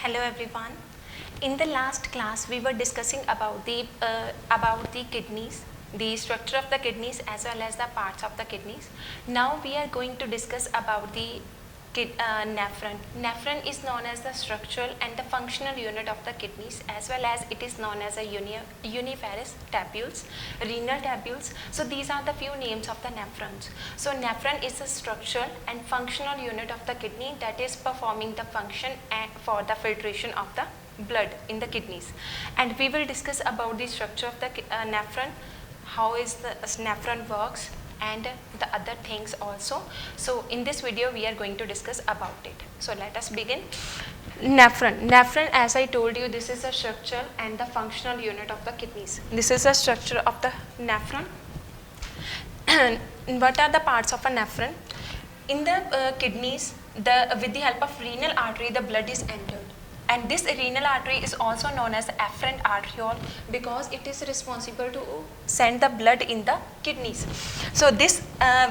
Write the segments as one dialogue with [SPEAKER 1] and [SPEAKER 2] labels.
[SPEAKER 1] Hello everyone. In the last class, we were discussing about the kidneys, the structure of the kidneys as well as the parts of the kidneys. Now we are going to discuss about the nephron. Nephron is known as the structural and the functional unit of the kidneys, as well as it is known as a universe tabules, renal tabules. So these are the few names of the nephrons. So nephron is the structural and functional unit of the kidney that is performing the function for the filtration of the blood in the kidneys. And we will discuss about the structure of the nephron, how is the nephron works, and the other things also. So in this video we are going to discuss about it. So let us begin. Nephron, as I told you, this is the structural and the functional unit of the kidneys. This is the structure of the nephron. What are the parts of a nephron? In the kidneys, with the help of renal artery, the blood is entered. And this renal artery is also known as the afferent arteriole because it is responsible to send the blood in the kidneys. So this,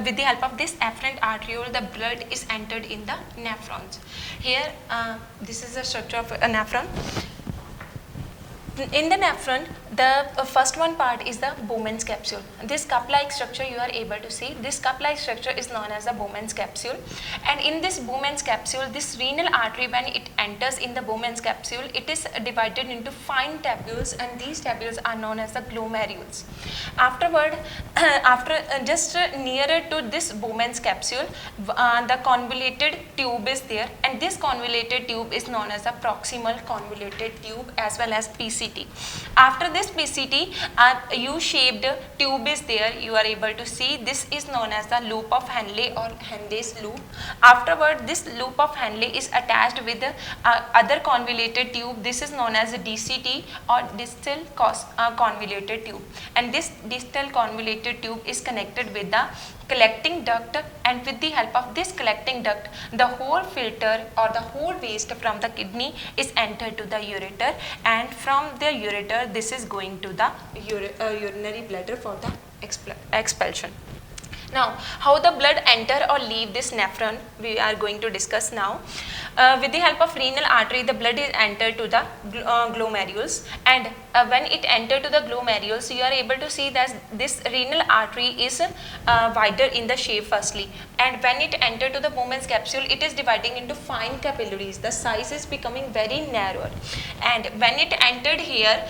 [SPEAKER 1] with the help of this afferent arteriole, the blood is entered in the nephrons. Here, this is the structure of a nephron. In the nephron, the first one part is the Bowman's capsule. This cup-like structure you are able to see. This cup-like structure is known as the Bowman's capsule. And in this Bowman's capsule, this renal artery, when it enters in the Bowman's capsule, it is divided into fine tubules, and these tubules are known as the glomerules. Afterward, just nearer to this Bowman's capsule, the convoluted tube is there, and this convoluted tube is known as the proximal convoluted tube as well as PCT. After this PCT, a U-shaped tube is there. You are able to see this is known as the loop of Henle or Henle's loop. Afterward, this loop of Henle is attached with the other convoluted tube. This is known as the DCT or distal convoluted tube. And this distal convoluted tube is connected with the collecting duct, and with the help of this collecting duct, the whole filter or the whole waste from the kidney is entered to the ureter, and from the ureter this is going to the urinary bladder for the expulsion. Now, how the blood enter or leave this nephron we are going to discuss now. With the help of renal artery, the blood is entered to the glomerules, and when it enter to the glomerules, you are able to see that this renal artery is wider in the shape firstly, and when it enter to the Bowman's capsule, it is dividing into fine capillaries. The size is becoming very narrower, and when it entered here,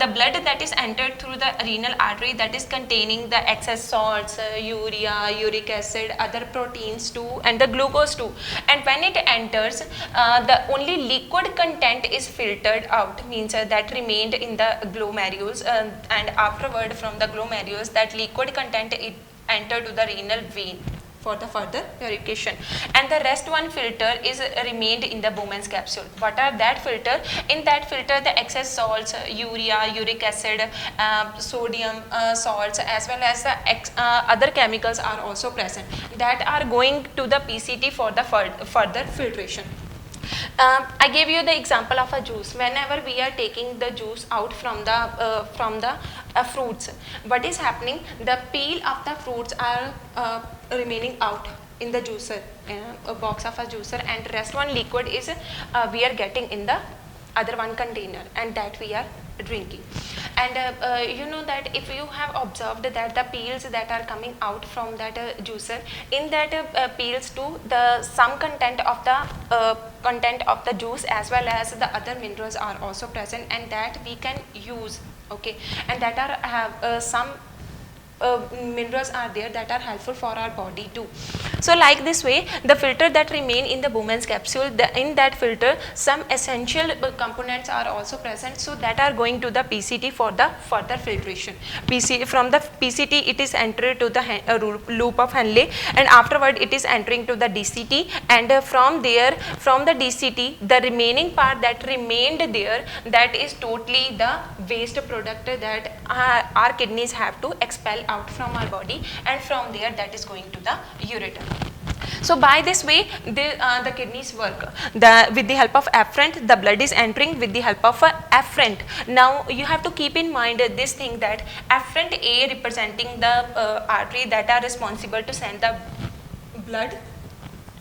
[SPEAKER 1] the blood that is entered through the renal artery, that is containing the excess salts, urea, uric acid, other proteins too, and the glucose too. And when it enters, the only liquid content is filtered out, means that remained in the glomerules, and afterward from the glomerules, that liquid content it entered to the renal vein for the further purification, and the rest one filter is remained in the Bowman's capsule. What are that filter? In that filter, the excess salts, urea, uric acid, sodium salts, as well as the other chemicals are also present that are going to the PCT for the further filtration. I gave you the example of a juice. Whenever we are taking the juice out from the fruits, what is happening? The peel of the fruits are remaining out in the juicer, a box of a juicer, and rest one liquid is we are getting in the other one container, and that we are drinking. And you know that if you have observed that the peels that are coming out from that juicer, in that peels too, the some content of the juice as well as the other minerals are also present, and that we can use, okay, and that are have some minerals are there that are helpful for our body too. So like this way, the filter that remain in the Bowman's capsule, in that filter some essential components are also present, so that are going to the PCT for the further filtration. From the PCT it is entered to the loop of Henle, and afterward it is entering to the DCT, and from there, from the DCT, the remaining part that remained there, that is totally the waste product that our kidneys have to expel out from our body, and from there that is going to the ureter. So by this way, the kidneys work. With the help of afferent, the blood is entering with the help of afferent. Now you have to keep in mind this thing, that afferent A representing the artery that are responsible to send the blood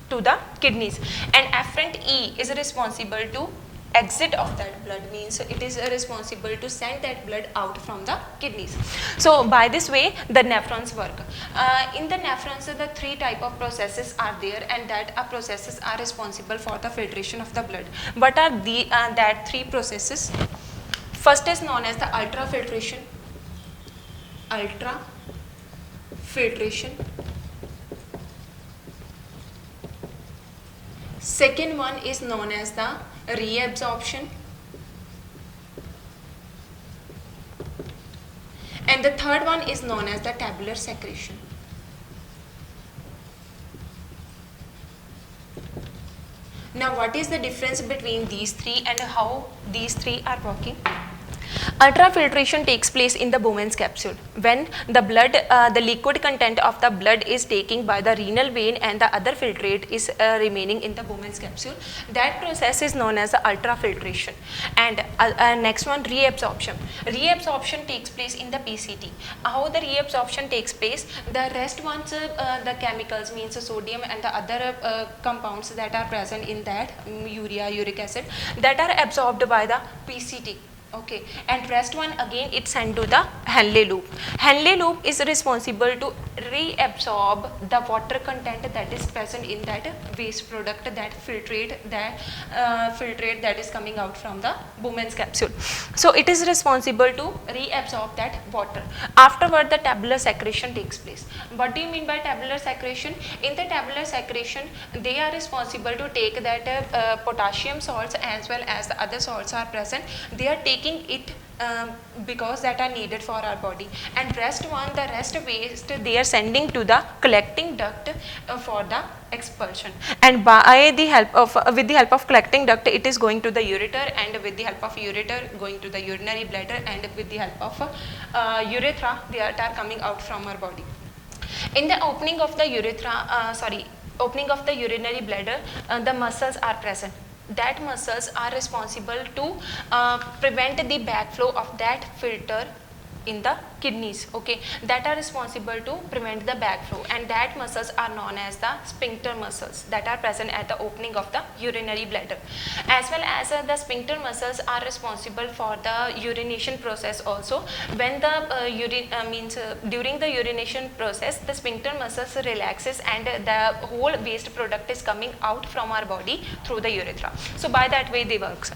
[SPEAKER 1] to the kidneys, and afferent E is responsible to exit of that blood, means it is responsible to send that blood out from the kidneys. So by this way the nephrons work. In the nephrons the three type of processes are there, and that processes are responsible for the filtration of the blood. What are the that three processes? First is known as the ultrafiltration. Ultrafiltration. Second one is known as the reabsorption. And the third one is known as the tabular secretion. Now what is the difference between these three and how these three are working? Ultrafiltration takes place in the Bowman's capsule when the blood, the liquid content of the blood is taken by the renal vein and the other filtrate is remaining in the Bowman's capsule. That process is known as the ultrafiltration. And next one, reabsorption. Reabsorption takes place in the PCT. How the reabsorption takes place? The rest ones, the chemicals, means sodium and the other compounds that are present in that, urea, uric acid, that are absorbed by the PCT. Okay, and rest one again it's sent to the Henle loop. Henle loop is responsible to reabsorb the water content that is present in that waste product, that filtrate that is coming out from the Bowman's capsule. So it is responsible to reabsorb that water. Afterward the tabular secretion takes place. What do you mean by tabular secretion? In the tabular secretion they are responsible to take that potassium salts as well as the other salts are present. They are taking it because that are needed for our body, and rest waste they are sending to the collecting duct for the expulsion, and by the help of with the help of collecting duct it is going to the ureter, and with the help of ureter going to the urinary bladder, and with the help of urethra they are coming out from our body. In the opening of the opening of the urinary bladder, the muscles are present. That muscles are responsible to prevent the backflow of that filter in the kidneys, okay, that are responsible to prevent the backflow, and that muscles are known as the sphincter muscles that are present at the opening of the urinary bladder, as well as the sphincter muscles are responsible for the urination process also. When the during the urination process the sphincter muscles relaxes and the whole waste product is coming out from our body through the urethra. So by that way they work.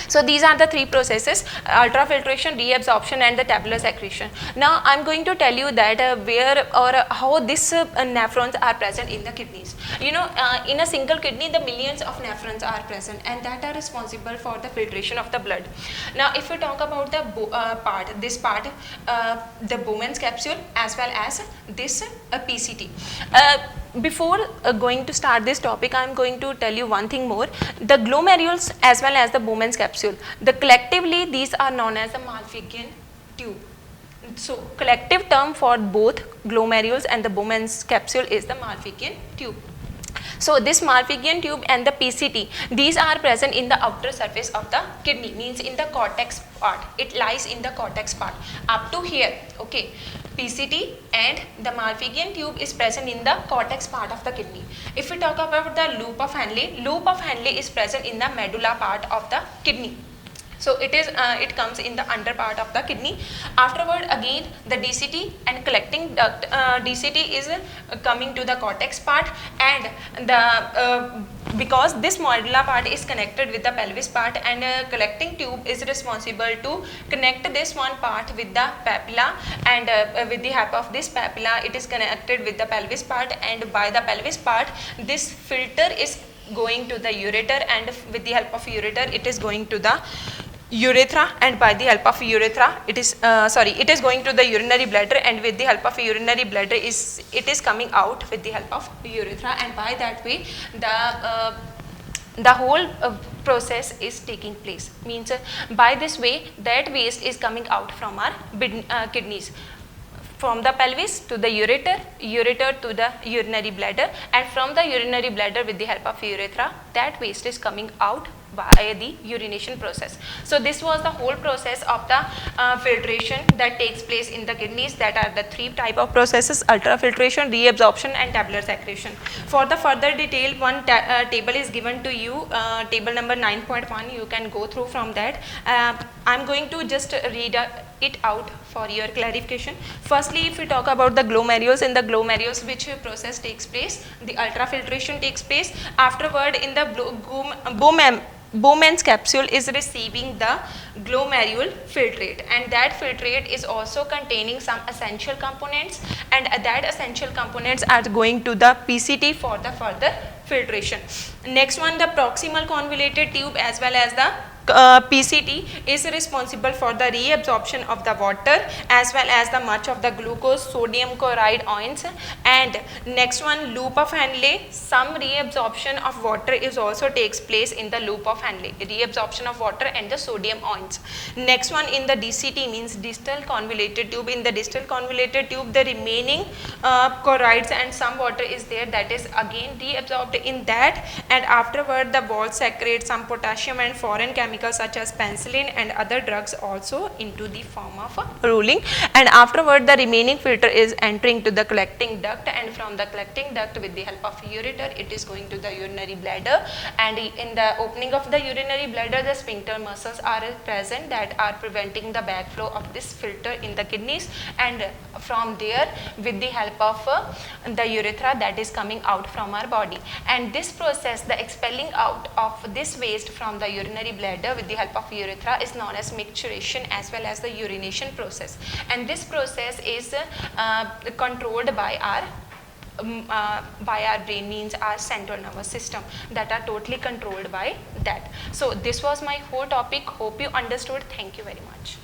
[SPEAKER 1] So these are the three processes: ultrafiltration, reabsorption and the tabular secretion. Now I am going to tell you that where or how these nephrons are present in the kidneys. You know, in a single kidney the millions of nephrons are present, and that are responsible for the filtration of the blood. Now if you talk about the the Bowman's capsule as well as this PCT. Before going to start this topic, I am going to tell you one thing more. The glomerules as well as the Bowman's capsule, collectively these are known as the Malpighian tube. So collective term for both glomerules and the Bowman's capsule is the Malpighian tube. So this Malpighian tube and the PCT, these are present in the outer surface of the kidney, means in the cortex part. It lies in the cortex part up to here, okay. PCT and the Malpighian tube is present in the cortex part of the kidney. If we talk about the loop of Henle is present in the medulla part of the kidney. So it comes in the under part of the kidney. Afterward again the DCT and collecting duct, DCT is coming to the cortex part, and the because this medulla part is connected with the pelvis part, and collecting tube is responsible to connect this one part with the papilla, and with the help of this papilla it is connected with the pelvis part, and by the pelvis part this filter is going to the ureter, and with the help of ureter it is going to the urethra, and by the help of urethra it is going to the urinary bladder, and with the help of urinary bladder it is coming out with the help of urethra, and by that way the whole process is taking place. Means by this way that waste is coming out from our kidneys, from the pelvis to the ureter to the urinary bladder, and from the urinary bladder with the help of urethra that waste is coming out by the urination process. So this was the whole process of the filtration that takes place in the kidneys. That are the three type of processes: ultrafiltration, reabsorption and tabular secretion. For the further detail, one table is given to you, table number 9.1. You can go through from that. I'm going to just read it out for your clarification. Firstly, if we talk about the glomerulus, in the glomerulus which process takes place, the ultrafiltration takes place. Afterward, in the Bowman's capsule is receiving the glomerule filtrate, and that filtrate is also containing some essential components, and that essential components are going to the PCT for the further filtration. Next one, the proximal convoluted tube as well as the PCT is responsible for the reabsorption of the water as well as the much of the glucose, sodium chloride ions. And next one, loop of Henle, some reabsorption of water is also takes place in the loop of Henle, reabsorption of water and the sodium ions. Next one, in the DCT means distal convoluted tube. In the distal convoluted tube, the remaining chlorides and some water is there, that is again reabsorbed in that, and afterward the balls secrete some potassium and foreign chemicals such as penicillin and other drugs also into the form of ruling, and afterward the remaining filter is entering to the collecting duct, and from the collecting duct with the help of ureter it is going to the urinary bladder, and in the opening of the urinary bladder the sphincter muscles are present that are preventing the backflow of this filter in the kidneys, and from there with the help of the urethra that is coming out from our body, and this process, the expelling out of this waste from the urinary bladder with the help of urethra, is known as micturition as well as the urination process, and this process is controlled by our brain, means our central nervous system, that are totally controlled by that. So this was my whole topic. Hope you understood. Thank you very much.